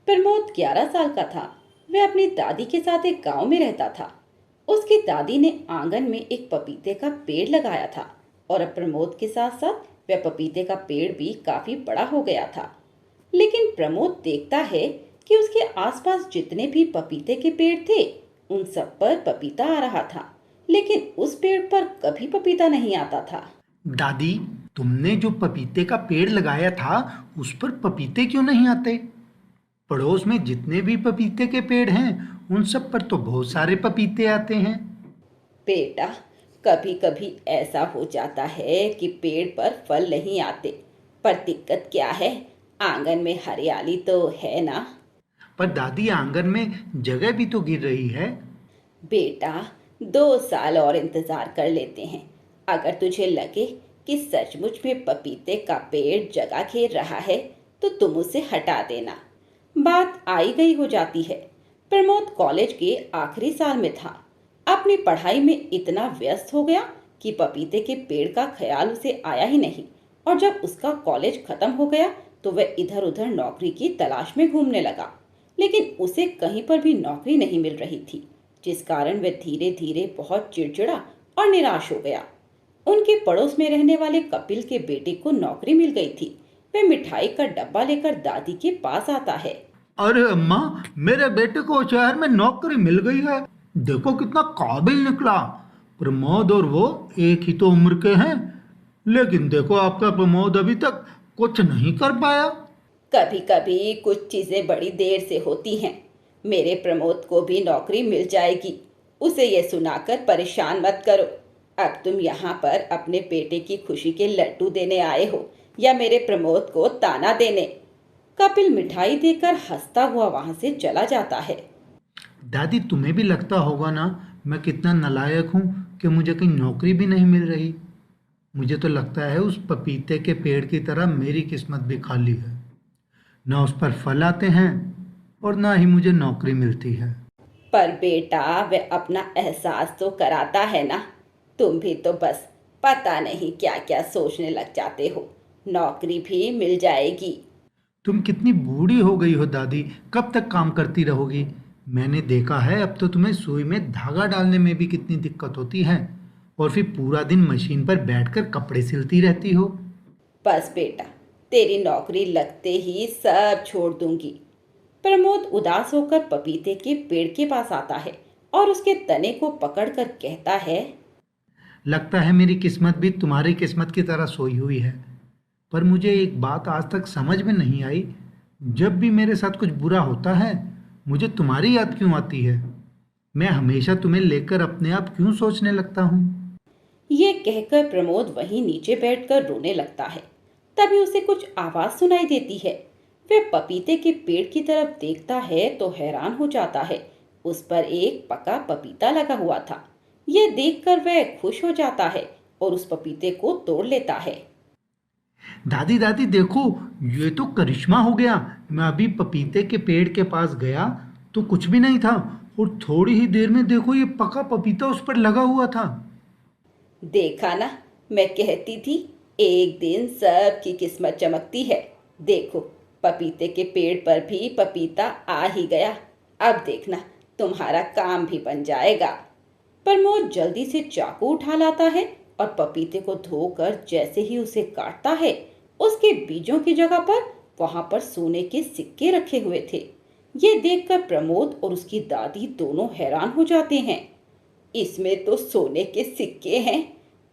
प्रमोद 11 साल का था। वह अपनी दादी के साथ एक गांव में रहता था। उसकी दादी ने आंगन में एक पपीते का पेड़ लगाया था और अब प्रमोद के साथ साथ वह पपीते का पेड़ भी काफी बड़ा हो गया था। लेकिन प्रमोद देखता है कि उसके आसपास जितने भी पपीते के पेड़ थे उन सब पर पपीता आ रहा था, लेकिन उस पेड़ पर कभी पपीता नहीं आता था। दादी, तुमने जो पपीते का पेड़ लगाया था उस पर पपीते क्यों नहीं आते? पड़ोस में जितने भी पपीते के पेड़ हैं उन सब पर तो बहुत सारे पपीते आते हैं। बेटा, कभी कभी ऐसा हो जाता है कि पेड़ पर फल नहीं आते, पर दिक्कत क्या है, आंगन में हरियाली तो है ना। पर दादी, आंगन में जगह भी तो गिर रही है। बेटा, 2 साल और इंतजार कर लेते हैं। अगर तुझे लगे कि सचमुच में पपीते का पेड़ जगह घेर रहा है तो तुम उसे हटा देना। बात आई गई हो जाती है। प्रमोद कॉलेज के आखिरी साल में था। अपनी पढ़ाई में इतना व्यस्त हो गया कि पपीते के पेड़ का ख्याल उसे आया ही नहीं। और जब उसका कॉलेज खत्म हो गया तो वह इधर उधर नौकरी की तलाश में घूमने लगा, लेकिन उसे कहीं पर भी नौकरी नहीं मिल रही थी, जिस कारण वह धीरे धीरे बहुत चिड़चिड़ा और निराश हो गया। उनके पड़ोस में रहने वाले कपिल के बेटे को नौकरी मिल गई थी। वह मिठाई का डब्बा लेकर दादी के पास आता है। अरे अम्मा, मेरे बेटे को शहर में नौकरी मिल गई है। देखो कितना काबिल निकला। प्रमोद और वो एक ही तो उम्र के हैं, लेकिन देखो आपका प्रमोद अभी तक कुछ नहीं कर पाया। कभी कभी कुछ चीजें बड़ी देर से होती हैं। मेरे प्रमोद को भी नौकरी मिल जाएगी। उसे ये सुनाकर परेशान मत करो। अब तुम यहाँ पर अपने बेटे की खुशी के लड्डू देने आए हो या मेरे प्रमोद को ताना देने। कपिल मिठाई देकर हंसता हुआ वहां से चला जाता है। दादी, तुम्हें भी लगता होगा ना मैं कितना नालायक हूँ कि मुझे कहीं नौकरी भी नहीं मिल रही। मुझे तो लगता है उस पपीते के पेड़ की तरह मेरी किस्मत भी खाली है। ना उस पर फल आते हैं और ना ही मुझे नौकरी मिलती है। पर बेटा, वह अपना एहसास तो कराता है ना। तुम भी तो बस पता नहीं क्या क्या सोचने लग जाते हो। नौकरी भी मिल जाएगी। तुम कितनी बूढ़ी हो गई हो दादी, कब तक काम करती रहोगी? मैंने देखा है अब तो तुम्हें सुई में धागा डालने में भी कितनी दिक्कत होती है, और फिर पूरा दिन मशीन पर बैठकर कपड़े सिलती रहती हो। बस बेटा, तेरी नौकरी लगते ही सब छोड़ दूंगी। प्रमोद उदास होकर पपीते के पेड़ के पास आता है और उसके तने को पकड़कर कहता है। लगता है मेरी किस्मत भी तुम्हारी किस्मत की तरह सोई हुई है। पर मुझे एक बात आज तक समझ में नहीं आई, जब भी मेरे साथ कुछ बुरा होता है मुझे तुम्हारी याद क्यों आती है? मैं हमेशा तुम्हें लेकर अपने आप क्यों सोचने लगता हूँ? ये कहकर प्रमोद वहीं नीचे बैठकर रोने लगता है। तभी उसे कुछ आवाज सुनाई देती है। वह पपीते के पेड़ की तरफ देखता है तो हैरान हो जाता है। उस पर एक पका पपीता लगा हुआ था। यह देखकर वह खुश हो जाता है और उस पपीते को तोड़ लेता है। दादी दादी देखो, ये तो करिश्मा हो गया। मैं अभी पपीते के पेड़ के पास गया तो कुछ भी नहीं था, और थोड़ी ही देर में देखो ये पका पपीता उस पर लगा हुआ था। देखा ना, मैं कहती थी एक दिन सबकी किस्मत चमकती है। देखो, पपीते के पेड़ पर भी पपीता आ ही गया। अब देखना, तुम्हारा काम भी बन जाएगा। प्रमोद जल्दी से चाकू उठा लाता है और पपीते को धोकर जैसे ही उसे काटता है, उसके बीजों की जगह पर वहां पर सोने के सिक्के रखे हुए थे। ये देखकर प्रमोद और उसकी दादी दोनों हैरान हो जाते हैं। इसमें तो सोने के सिक्के हैं।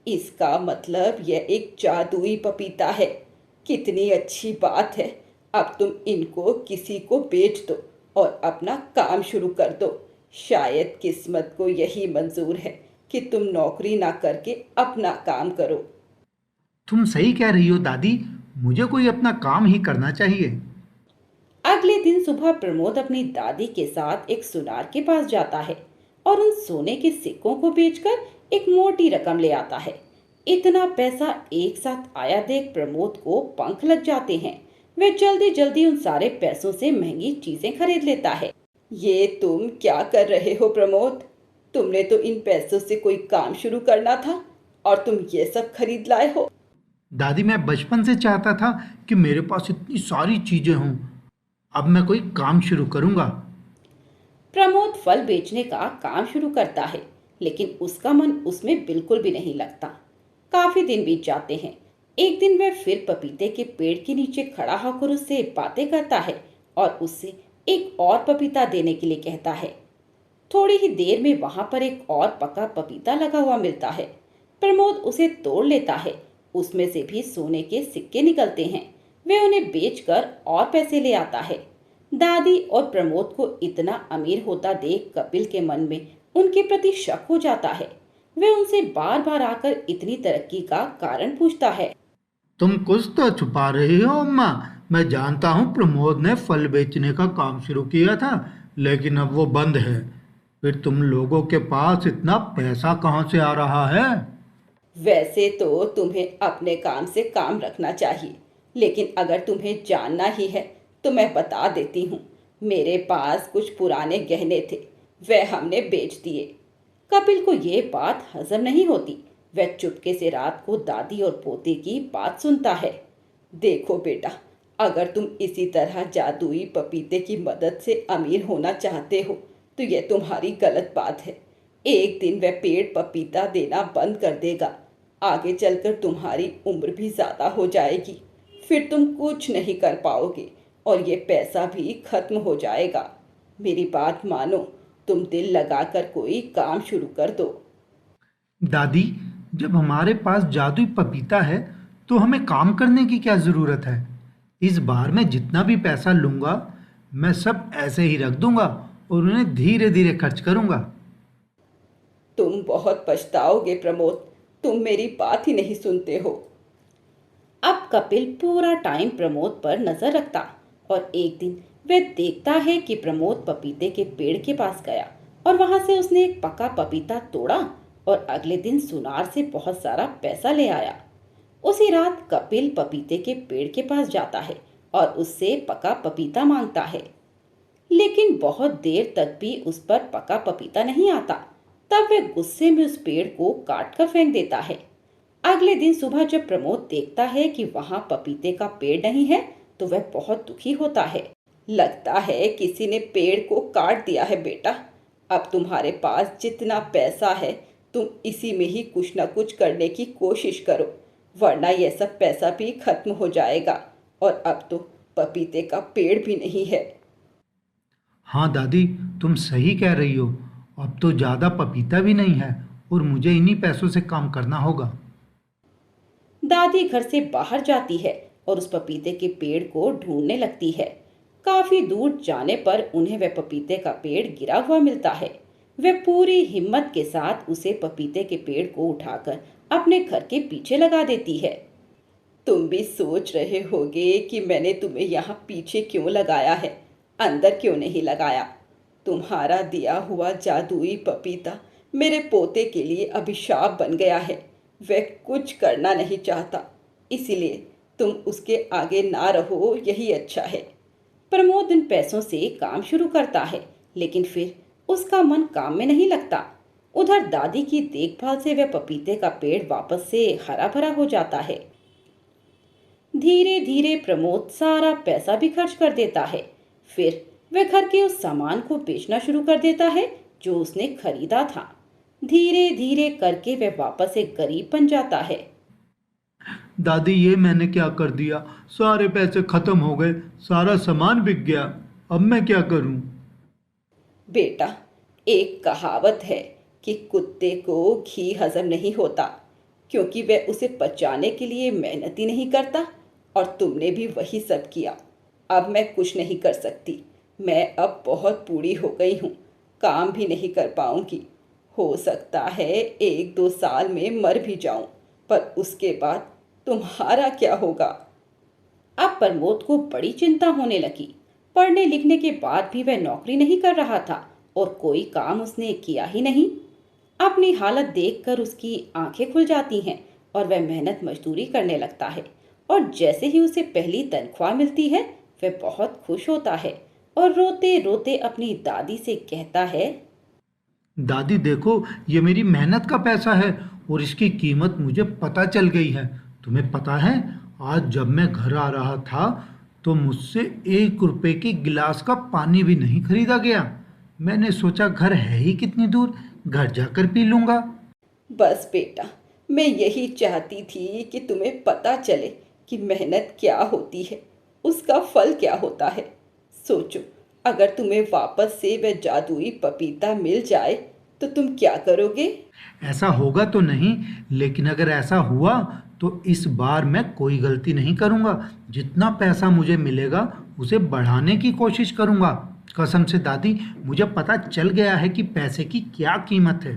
इसका मतलब यह एक जादुई पपीता है। कितनी अच्छी बात है। अब तुम इनको किसी को बेच दो और अपना काम शुरू कर दो। शायद किस्मत को यही मंजूर है कि तुम नौकरी ना करके अपना काम करो। तुम सही कह रही हो दादी, मुझे कोई अपना काम ही करना चाहिए। अगले दिन सुबह प्रमोद अपनी दादी के साथ एक सुनार के पास जाता है और उन सोने के सिक्कों को बेचकर एक मोटी रकम ले आता है। इतना पैसा एक साथ आया देख प्रमोद को पंख लग जाते हैं। वह जल्दी जल्दी उन सारे पैसों से महंगी चीजें खरीद लेता है। ये तुम क्या कर रहे हो प्रमोद? तुमने तो इन पैसों से कोई काम शुरू करना था और तुम ये सब खरीद लाए हो। दादी, मैं बचपन से चाहता था कि मेरे पास इतनी सारी चीजें हों, अब मैं कोई काम शुरू करूंगा। प्रमोद फल बेचने का काम शुरू करता है, लेकिन उसका मन उसमें बिल्कुल भी नहीं लगता। काफी दिन बीत जाते हैं। एक दिन वह फिर पपीते के पेड़ के नीचे खड़ा होकर उससे बातें करता है और उससे एक और पपीता देने के लिए कहता है। थोड़ी ही देर में वहां पर एक और पका पपीता लगा हुआ मिलता है। प्रमोद उसे तोड़ लेता है। उसमें से भी सोने के सिक्के निकलते हैं। वह उन्हें बेचकर और पैसे ले आता है। दादी और प्रमोद को इतना अमीर होता देख कपिल के मन में उनके प्रति शक हो जाता है। वह उनसे बार बार आकर इतनी तरक्की का कारण पूछता है। तुम कुछ तो छुपा रही हो अम्मा। मैं जानता हूँ प्रमोद ने फल बेचने का काम शुरू किया था, लेकिन अब वो बंद है। फिर तुम लोगों के पास इतना पैसा कहाँ से आ रहा है? वैसे तो तुम्हें अपने काम से काम रखना चाहिए, लेकिन अगर तुम्हें जानना ही है तो मैं बता देती हूँ। मेरे पास कुछ पुराने गहने थे, वह हमने बेच दिए। कपिल को ये बात हजम नहीं होती। वह चुपके से रात को दादी और पोते की बात सुनता है। देखो बेटा, अगर तुम इसी तरह जादुई पपीते की मदद से अमीर होना चाहते हो तो यह तुम्हारी गलत बात है। एक दिन वह पेड़ पपीता देना बंद कर देगा। आगे चलकर तुम्हारी उम्र भी ज़्यादा हो जाएगी। फिर तुम कुछ नहीं कर पाओगे और ये पैसा भी खत्म हो जाएगा। मेरी बात मानो, तुम दिल लगाकर कोई काम शुरू कर दो। दादी, जब हमारे पास जादुई पपीता है तो हमें काम करने की क्या जरूरत है? इस बार मैं जितना भी पैसा लूंगा, मैं सब ऐसे ही रख दूंगा और उन्हें धीरे धीरे खर्च करूंगा। तुम बहुत पछताओगे प्रमोद, तुम मेरी बात ही नहीं सुनते हो। अब कपिल पूरा टाइम प्रमोद पर नजर रखता और एक दिन वह देखता है कि प्रमोद पपीते के पेड़ के पास गया और वहां से उसने एक पका पपीता तोड़ा और अगले दिन सुनार से बहुत सारा पैसा ले आया। उसी रात कपिल पपीते के पेड़ के पास जाता है और उससे पका पपीता मांगता है, लेकिन बहुत देर तक भी उस पर पका पपीता नहीं आता। तब वह गुस्से में उस पेड़ को काट कर फेंक देता है। अगले दिन सुबह जब प्रमोद देखता है कि वहां पपीते का पेड़ नहीं है तो वह बहुत दुखी होता है। लगता है किसी ने पेड़ को काट दिया है बेटा। अब तुम्हारे पास जितना पैसा है तुम इसी में ही कुछ ना कुछ करने की कोशिश करो, वरना यह सब पैसा भी खत्म हो जाएगा और अब तो पपीते का पेड़ भी नहीं है। हाँ दादी, तुम सही कह रही हो। अब तो ज़्यादा पपीता भी नहीं है और मुझे इन्हीं पैसों से काम करना होगा। दादी घर से बाहर जाती है और उस पपीते के पेड़ को ढूंढने लगती है। काफी दूर जाने पर उन्हें वह पपीते का पेड़ गिरा हुआ मिलता है। वह पूरी हिम्मत के साथ उसे पपीते के पेड़ को उठाकर अपने घर के पीछे लगा देती है। तुम भी सोच रहे होगे कि मैंने तुम्हें यहाँ पीछे क्यों लगाया है, अंदर क्यों नहीं लगाया। तुम्हारा दिया हुआ जादुई पपीता मेरे पोते के लिए अभिशाप बन गया है। वह कुछ करना नहीं चाहता, इसीलिए तुम उसके आगे ना रहो, यही अच्छा है। प्रमोद इन पैसों से काम शुरू करता है, लेकिन फिर उसका मन काम में नहीं लगता। उधर दादी की देखभाल से वह पपीते का पेड़ वापस से हरा भरा हो जाता है। धीरे धीरे प्रमोद सारा पैसा भी खर्च कर देता है। फिर वह घर के उस सामान को बेचना शुरू कर देता है जो उसने खरीदा था। धीरे धीरे करके वह वापस एक गरीब बन जाता है। दादी, ये मैंने क्या कर दिया? सारे पैसे खत्म हो गए, सारा सामान बिक गया। अब मैं क्या करूं? बेटा, एक कहावत है कि कुत्ते को घी हजम नहीं होता, क्योंकि वह उसे पचाने के लिए मेहनत ही नहीं करता, और तुमने भी वही सब किया। अब मैं कुछ नहीं कर सकती। मैं अब बहुत बूढ़ी हो गई हूँ, काम भी नहीं कर पाऊंगी। हो सकता है 1-2 साल में मर भी जाऊं, पर उसके बाद तुम्हारा क्या होगा। अब प्रमोद को बड़ी चिंता होने लगी। पढ़ने लिखने के बाद भी वह नौकरी नहीं कर रहा था और कोई काम उसने किया ही नहीं। अपनी हालत देखकर उसकी आंखें खुल जाती हैं और वह मेहनत मजदूरी करने लगता है। और जैसे ही उसे पहली तनख्वाह मिलती है वह बहुत खुश होता है और रोते रोते अपनी दादी से कहता है। दादी देखो, ये मेरी मेहनत का पैसा है और इसकी कीमत मुझे पता चल गई है। तुम्हें पता है, आज जब मैं घर आ रहा था तो मुझसे 1 रुपए की गिलास का पानी भी नहीं खरीदा गया। मैंने सोचा घर है ही कितनी दूर, घर जाकर पी लूंगा। बस बेटा, मैं यही चाहती थी कि तुम्हें पता चले कि मेहनत क्या होती है, उसका फल क्या होता है। सोचो, अगर तुम्हें वापस से वह जादुई पपीता मिल जाए तो तुम क्या करोगे? ऐसा होगा तो नहीं, लेकिन अगर ऐसा हुआ तो इस बार मैं कोई गलती नहीं करूंगा। जितना पैसा मुझे मिलेगा उसे बढ़ाने की कोशिश करूंगा। कसम से दादी, मुझे पता चल गया है कि पैसे की क्या कीमत है।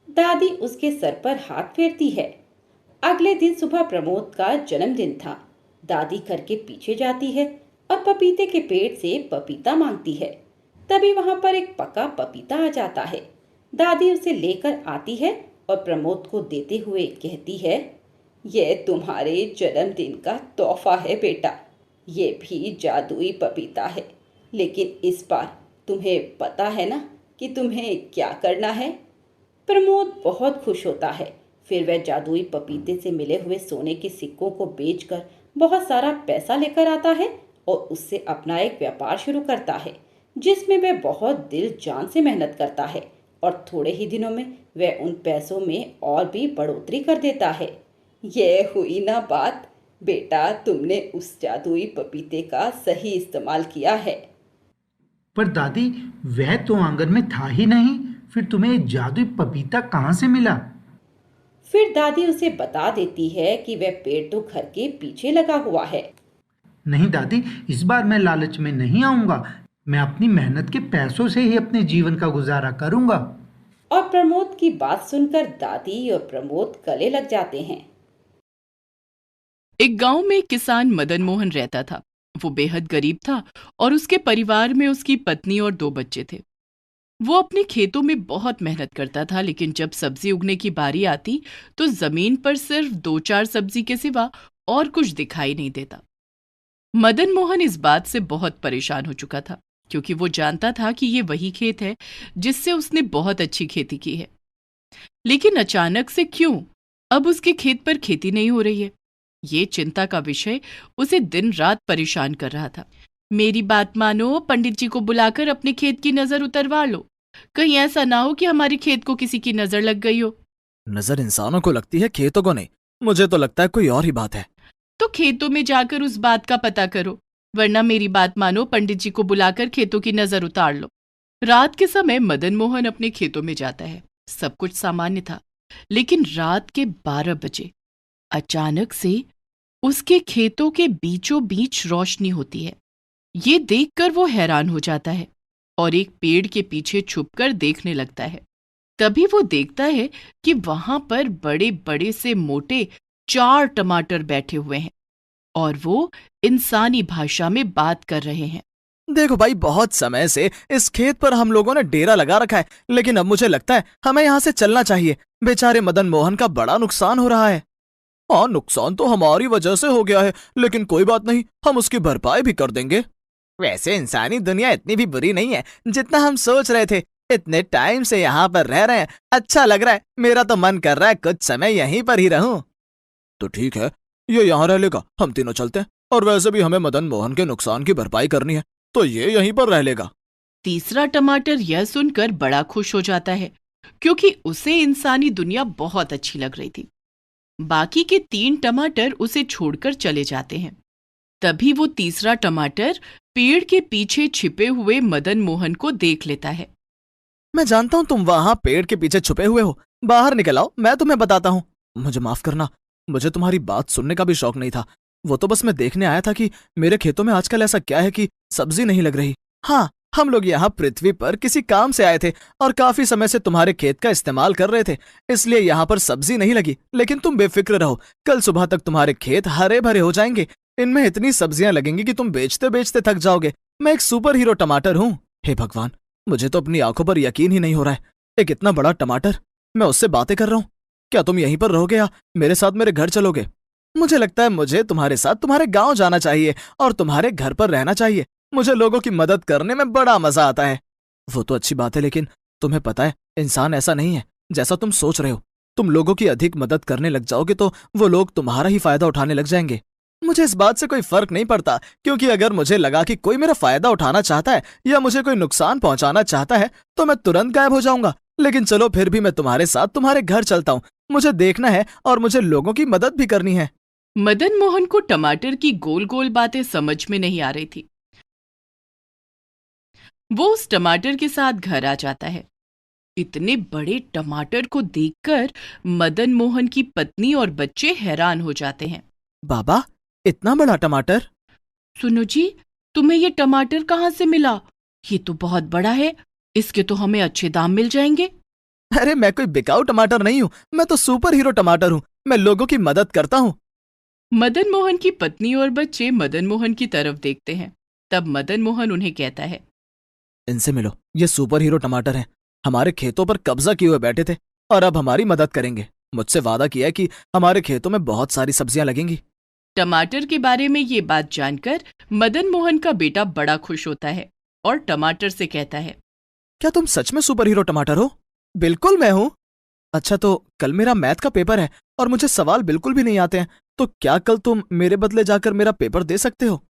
दादी उसके सर पर हाथ फेरती है। अगले दिन सुबह प्रमोद का जन्मदिन था। दादी घर के पीछे जाती है और पपीते के पेड़ से पपीता मांगती है। तभी वहां पर एक पका पपीता आ जाता है। दादी उसे लेकर आती है और प्रमोद को देते हुए कहती है, यह तुम्हारे जन्मदिन का तोहफा है बेटा। ये भी जादुई पपीता है, लेकिन इस बार तुम्हें पता है ना कि तुम्हें क्या करना है? प्रमोद बहुत खुश होता है। फिर वह जादुई पपीते से मिले हुए सोने के सिक्कों को बेचकर बहुत सारा पैसा लेकर आता है और उससे अपना एक व्यापार शुरू करता है, जिसमें वह बहुत दिल जान से मेहनत करता है और थोड़े ही दिनों में वह उन पैसों में और भी बढ़ोतरी कर देता है। यह हुई ना बात। बेटा, तुमने उस जादुई पपीते का सही इस्तेमाल किया है। पर दादी, वह तो आंगन में था ही नहीं। फिर तुम्हें ये जादुई पपीता कहाँ से मिला? फिर दादी उसे बता देती है कि वह पेड़ तो घर के पीछे लगा हुआ है। नहीं दादी, इस बार मैं लालच में नहीं आऊंगा। मैं अपनी मेहनत के पैसों से ही अपने जीवन का गुजारा करूंगा। और प्रमोद की बात सुनकर दादी और प्रमोद गले लग जाते हैं। एक गांव में एक किसान मदन मोहन रहता था। वो बेहद गरीब था और उसके परिवार में उसकी पत्नी और 2 बच्चे थे। वो अपने खेतों में बहुत मेहनत करता था, लेकिन जब सब्जी उगने की बारी आती तो जमीन पर सिर्फ 2-4 सब्जी के सिवा और कुछ दिखाई नहीं देता। मदन मोहन इस बात से बहुत परेशान हो चुका था, क्योंकि वो जानता था कि ये वही खेत है जिससे उसने बहुत अच्छी खेती की है। लेकिन अचानक से क्यों अब उसके खेत पर खेती नहीं हो रही है, ये चिंता का विषय उसे दिन रात परेशान कर रहा था। मेरी बात मानो, पंडित जी को बुलाकर अपने खेत की नजर उतरवा लो। कहीं ऐसा ना हो कि हमारे खेत को किसी की नजर लग गई हो। नजर इंसानों को लगती है, खेतों को नहीं। मुझे तो लगता है कोई और ही बात है। तो खेतों में जाकर उस बात का पता करो, वरना मेरी बात मानो, पंडित जी को बुलाकर खेतों की नजर उतार लो। रात के समय मदन मोहन अपने खेतों में जाता है। सब कुछ सामान्य था, लेकिन रात के 12 बजे अचानक से उसके खेतों के बीचों बीच रोशनी होती है। ये देखकर वो हैरान हो जाता है और एक पेड़ के पीछे छुपकर देखने लगता है। तभी वो देखता है कि वहां पर बड़े बड़े से मोटे 4 टमाटर बैठे हुए हैं और वो इंसानी भाषा में बात कर रहे हैं। देखो भाई, बहुत समय से इस खेत पर हम लोगों ने डेरा लगा रखा है, लेकिन अब मुझे लगता है हमें यहाँ से चलना चाहिए। बेचारे मदन मोहन का बड़ा नुकसान हो रहा है। हाँ, नुकसान तो हमारी वजह से हो गया है, लेकिन कोई बात नहीं, हम उसकी भरपाई भी कर देंगे। वैसे इंसानी दुनिया इतनी भी बुरी नहीं है जितना हम सोच रहे थे। इतने टाइम से यहाँ पर रह रहे हैं, अच्छा लग रहा है। मेरा तो मन कर रहा है कुछ समय यहीं पर ही रहूं। तो ठीक है, ये यहाँ रह लेगा, हम तीनों चलते हैं। और वैसे भी हमें मदन मोहन के नुकसान की भरपाई करनी है, तो ये यहीं पर रह लेगा। तीसरा टमाटर यह सुनकर बड़ा खुश हो जाता है, क्योंकि उसे इंसानी दुनिया बहुत अच्छी लग रही थी। बाकी के 3 टमाटर उसे छोड़कर चले जाते हैं। तभी वो तीसरा टमाटर पेड़ के पीछे छिपे हुए मदन मोहन को देख लेता है। मैं जानता हूँ तुम वहां पेड़ के पीछे छुपे हुए हो, बाहर निकल आओ, मैं तुम्हें बताता हूँ। मुझे माफ करना, मुझे तुम्हारी बात सुनने का भी शौक नहीं था। वो तो बस मैं देखने आया था कि मेरे खेतों में आजकल ऐसा क्या है कि सब्जी नहीं लग रही। हाँ, हम लोग यहाँ पृथ्वी पर किसी काम से आए थे और काफी समय से तुम्हारे खेत का इस्तेमाल कर रहे थे, इसलिए यहाँ पर सब्जी नहीं लगी। लेकिन तुम बेफिक्र रहो, कल सुबह तक तुम्हारे खेत हरे भरे हो जाएंगे। इनमें इतनी सब्जियां लगेंगी कि तुम बेचते बेचते थक जाओगे। मैं एक सुपर हीरो टमाटर हूँ। हे भगवान, मुझे तो अपनी आंखों पर यकीन ही नहीं हो रहा है। एक इतना बड़ा टमाटर, मैं उससे बातें कर रहा हूँ। क्या तुम यहीं पर रहोगे या मेरे साथ मेरे घर चलोगे? मुझे लगता है मुझे तुम्हारे साथ तुम्हारे गांव जाना चाहिए और तुम्हारे घर पर रहना चाहिए। मुझे लोगों की मदद करने में बड़ा मजा आता है। वो तो अच्छी बात है, लेकिन तुम्हें पता है इंसान ऐसा नहीं है जैसा तुम सोच रहे हो। तुम लोगों की अधिक मदद करने लग जाओगे तो वो लोग तुम्हारा ही फायदा उठाने लग जाएंगे। मुझे इस बात से कोई फर्क नहीं पड़ता, क्योंकि अगर मुझे लगा कि कोई मेरा फायदा उठाना चाहता है या मुझे कोई नुकसान पहुंचाना चाहता है तो मैं तुरंत गायब हो जाऊंगा। लेकिन चलो फिर भी मैं तुम्हारे साथ तुम्हारे घर चलता हूँ। मुझे देखना है और मुझे लोगों की मदद भी करनी है। मदन मोहन को टमाटर की गोल गोल बातें समझ में नहीं आ रही थी। वो उस टमाटर के साथ घर आ जाता है। इतने बड़े टमाटर को देखकर मदन मोहन की पत्नी और बच्चे हैरान हो जाते हैं। बाबा, इतना बड़ा टमाटर? सुनो जी, तुम्हें ये टमाटर कहाँ से मिला? ये तो बहुत बड़ा है, इसके तो हमें अच्छे दाम मिल जाएंगे। अरे मैं कोई बिकाऊ टमाटर नहीं हूँ, मैं तो सुपर हीरो टमाटर हूँ। मैं लोगों की मदद करता हूँ। मदन मोहन की पत्नी और बच्चे मदन मोहन की तरफ देखते हैं। तब मदन मोहन उन्हें कहता है, इनसे मिलो, ये सुपर हीरो टमाटर हैं। हमारे खेतों पर कब्जा किए हुए बैठे थे और अब हमारी मदद करेंगे। मुझसे वादा किया है कि हमारे खेतों में बहुत सारी सब्जियां लगेंगी। टमाटर के बारे में ये बात जानकर मदन मोहन का बेटा बड़ा खुश होता है और टमाटर से कहता है, क्या तुम सच में सुपर हीरो टमाटर हो? बिल्कुल मैं हूँ। अच्छा, तो कल मेरा मैथ का पेपर है और मुझे सवाल बिल्कुल भी नहीं आते हैं, तो क्या कल तुम मेरे बदले जाकर मेरा पेपर दे सकते हो?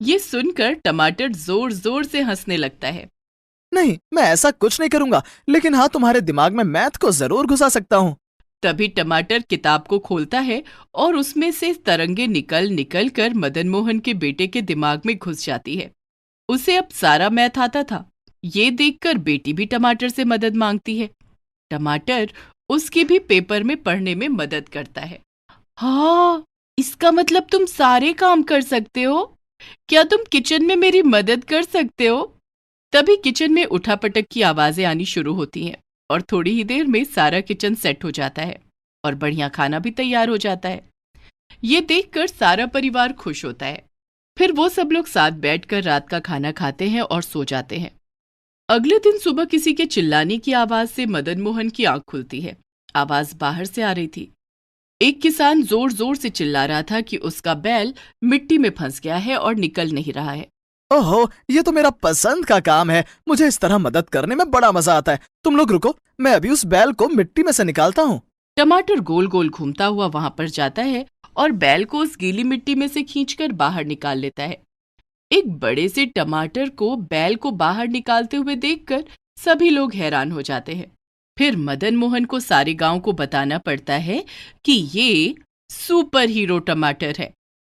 ये सुनकर टमाटर जोर जोर से हंसने लगता है। नहीं, मैं ऐसा कुछ नहीं करूंगा, लेकिन हाँ, तुम्हारे दिमाग में मैथ को जरूर घुसा सकता हूँ। तभी टमाटर किताब को खोलता है और उसमें से तरंगे निकल निकल कर मदन मोहन के बेटे के दिमाग में घुस जाती है। उसे अब सारा मैथ आता था। ये देखकर बेटी भी टमाटर से मदद मांगती है। टमाटर उसकी भी पेपर में पढ़ने में मदद करता है। हाँ, इसका मतलब तुम सारे काम कर सकते हो। क्या तुम किचन में मेरी मदद कर सकते हो? तभी किचन में उठापटक की आवाजें आनी शुरू होती हैं और थोड़ी ही देर में सारा किचन सेट हो जाता है और बढ़िया खाना भी तैयार हो जाता है। ये देखकर सारा परिवार खुश होता है। फिर वो सब लोग साथ बैठकर रात का खाना खाते हैं और सो जाते हैं। अगले दिन सुबह किसी के चिल्लाने की आवाज से मदन मोहन की आंख खुलती है। आवाज बाहर से आ रही थी। एक किसान जोर जोर से चिल्ला रहा था कि उसका बैल मिट्टी में फंस गया है और निकल नहीं रहा है। ओहो, ये तो मेरा पसंद का काम है। मुझे इस तरह मदद करने में बड़ा मजा आता है। तुम लोग रुको, मैं अभी उस बैल को मिट्टी में से निकालता हूँ। टमाटर गोल गोल घूमता हुआ वहां पर जाता है और बैल को उस गीली मिट्टी में से खींचकर बाहर निकाल लेता है। एक बड़े से टमाटर को बैल को बाहर निकालते हुए देखकर सभी लोग हैरान हो जाते हैं। फिर मदन मोहन को सारे गांव को बताना पड़ता है कि ये सुपर हीरो टमाटर है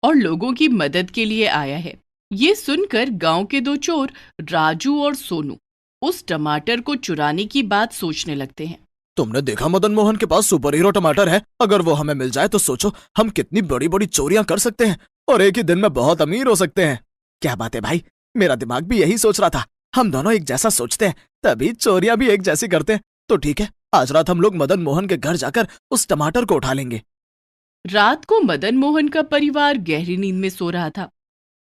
और लोगों की मदद के लिए आया है। ये सुनकर गांव के दो चोर राजू और सोनू उस टमाटर को चुराने की बात सोचने लगते हैं। तुमने देखा मदन मोहन के पास सुपर हीरो टमाटर है। अगर वो हमें मिल जाए तो सोचो हम कितनी बड़ी बड़ी चोरियां कर सकते हैं और एक ही दिन में बहुत अमीर हो सकते हैं। क्या बात है भाई, मेरा दिमाग भी यही सोच रहा था। हम दोनों एक जैसा सोचते हैं तभी चोरियां भी एक जैसी करते हैं। तो ठीक है, आज रात हम लोग मदन मोहन के घर जाकर उस टमाटर को उठा लेंगे। रात को मदन मोहन का परिवार गहरी नींद में सो रहा था।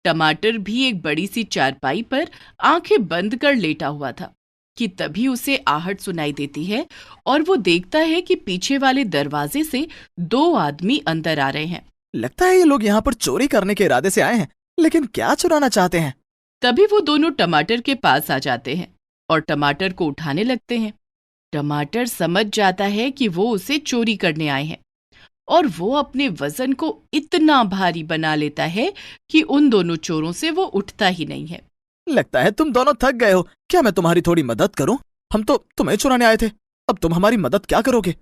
टमाटर भी एक बड़ी सी चारपाई पर आंखें बंद कर लेटा हुआ था कि तभी उसे आहट सुनाई देती है और वो देखता है कि पीछे वाले दरवाजे से दो आदमी अंदर आ रहे हैं। लगता है ये लोग यहाँ पर चोरी करने के इरादे से आए हैं, लेकिन क्या चुराना चाहते हैं? तभी वो दोनों टमाटर के पास आ जाते हैं और टमाटर को उठाने लगते हैं। टमाटर समझ जाता है कि वो उसे चोरी करने आए हैं और वो अपने वजन को इतना भारी बना लेता है कि उन दोनों चोरों से वो उठता ही नहीं है। लगता है तुम दोनों थक गए हो। क्या मैं तुम्हारी थोड़ी मदद करूं? हम तो तुम्हें चुराने आए थे, अब तुम हमारी मदद क्या करोगे?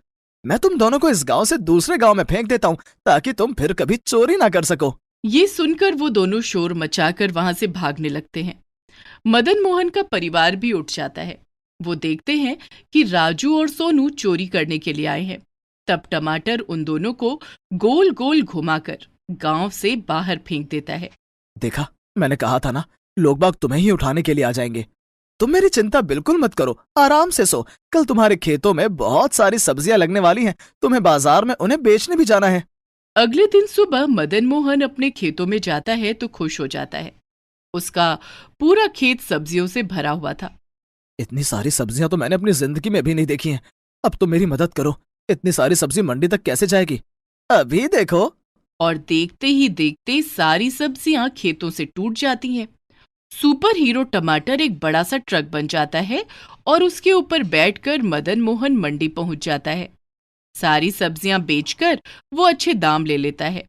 मैं तुम दोनों को इस गांव से दूसरे गांव में फेंक देता हूं ताकि तुम फिर कभी चोरी ना कर सको। ये सुनकर वो दोनों शोर मचाकर वहां से भागने लगते हैं। मदन मोहन का परिवार भी उठ जाता है। वो देखते हैं कि राजू और सोनू चोरी करने के लिए आए हैं। तब टमाटर उन दोनों को गोल गोल घुमाकर गांव से बाहर फेंक देता है। देखा, मैंने कहा था ना, लोग बाग तुम्हें ही उठाने के लिए आ जाएंगे। तुम मेरी चिंता बिल्कुल मत करो, आराम से सो। कल तुम्हारे खेतों में बहुत सारी सब्जियां लगने वाली हैं, तुम्हें बाजार में उन्हें बेचने भी जाना है। अगले दिन सुबह मदन मोहन अपने खेतों में जाता है तो खुश हो जाता है। उसका पूरा खेत सब्जियों से भरा हुआ था। इतनी सारी सब्जियां तो मैंने अपनी जिंदगी में भी नहीं देखी हैं। अब तुम मेरी मदद करो। इतनी सारी सब्जी मंडी तक कैसे जाएगी? अभी देखो। और देखते ही देखते सारी सब्जियां खेतों से टूट जाती हैं। सुपर हीरो टमाटर एक बड़ा सा ट्रक बन जाता है और उसके ऊपर बैठकर मदन मोहन मंडी पहुंच जाता है। सारी सब्जियां बेचकर वो अच्छे दाम ले लेता है।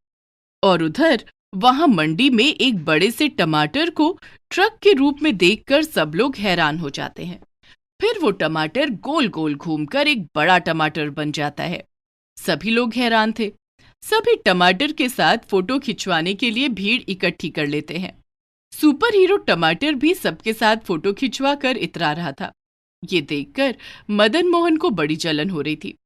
और उधर वहां मंडी में एक बड़े से टमाटर को ट्रक के रूप में देखकर सब लोग हैरान हो जाते हैं। फिर वो टमाटर गोल गोल घूमकर एक बड़ा टमाटर बन जाता है। सभी लोग हैरान थे। सभी टमाटर के साथ फोटो खिंचवाने के लिए भीड़ इकट्ठी कर लेते हैं। सुपर हीरो टमाटर भी सबके साथ फोटो खिंचवा कर इतरा रहा था। ये देखकर मदन मोहन को बड़ी जलन हो रही थी।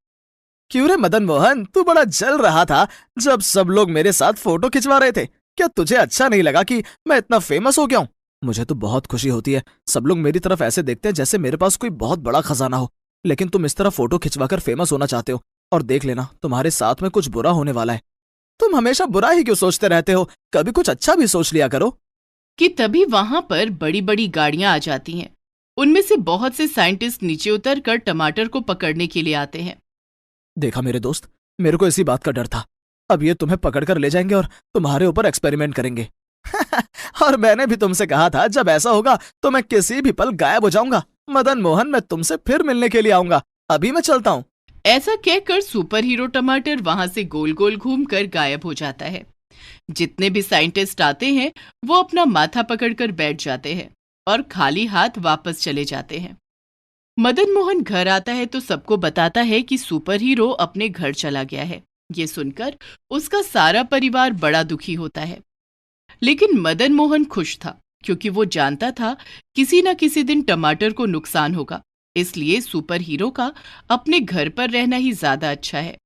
क्यों रे मदन मोहन, तू बड़ा जल रहा था जब सब लोग मेरे साथ फोटो खिंचवा रहे थे। क्या तुझे अच्छा नहीं लगा कि मैं इतना फेमस हो गया हूँ? मुझे तो बहुत खुशी होती है। सब लोग मेरी तरफ ऐसे देखते हैं जैसे मेरे पास कोई बहुत बड़ा खजाना हो। लेकिन तुम इस तरह फोटो खिंचवाकर फेमस होना चाहते हो, और देख लेना तुम्हारे साथ में कुछ बुरा होने वाला है। तुम हमेशा बुरा ही क्यों सोचते रहते हो? कभी कुछ अच्छा भी सोच लिया करो। कि तभी वहां पर बड़ी बड़ी गाड़ियां आ जाती हैं। उनमें से बहुत से साइंटिस्ट नीचे उतरकर टमाटर को पकड़ने के लिए आते हैं। देखा मेरे दोस्त, मेरे को इसी बात का डर था। अब ये तुम्हें पकड़कर ले जाएंगे और तुम्हारे ऊपर एक्सपेरिमेंट करेंगे। और मैंने भी तुमसे कहा था जब ऐसा होगा तो मैं किसी भी पल गायब हो जाऊंगा। मदन मोहन, मैं तुमसे फिर मिलने के लिए आऊंगा। अभी मैं चलता हूँ। ऐसा कहकर सुपर हीरो टमाटर वहां से गोल गोल घूमकर गायब हो जाता है। जितने भी साइंटिस्ट आते हैं वो अपना माथा पकड़कर बैठ जाते हैं और खाली हाथ वापस चले जाते हैं। मदन मोहन घर आता है तो सबको बताता है कि सुपर हीरो अपने घर चला गया है। ये सुनकर उसका सारा परिवार बड़ा दुखी होता है। लेकिन मदन मोहन खुश था क्योंकि वो जानता था किसी न किसी दिन टमाटर को नुकसान होगा। इसलिए सुपर हीरो का अपने घर पर रहना ही ज्यादा अच्छा है।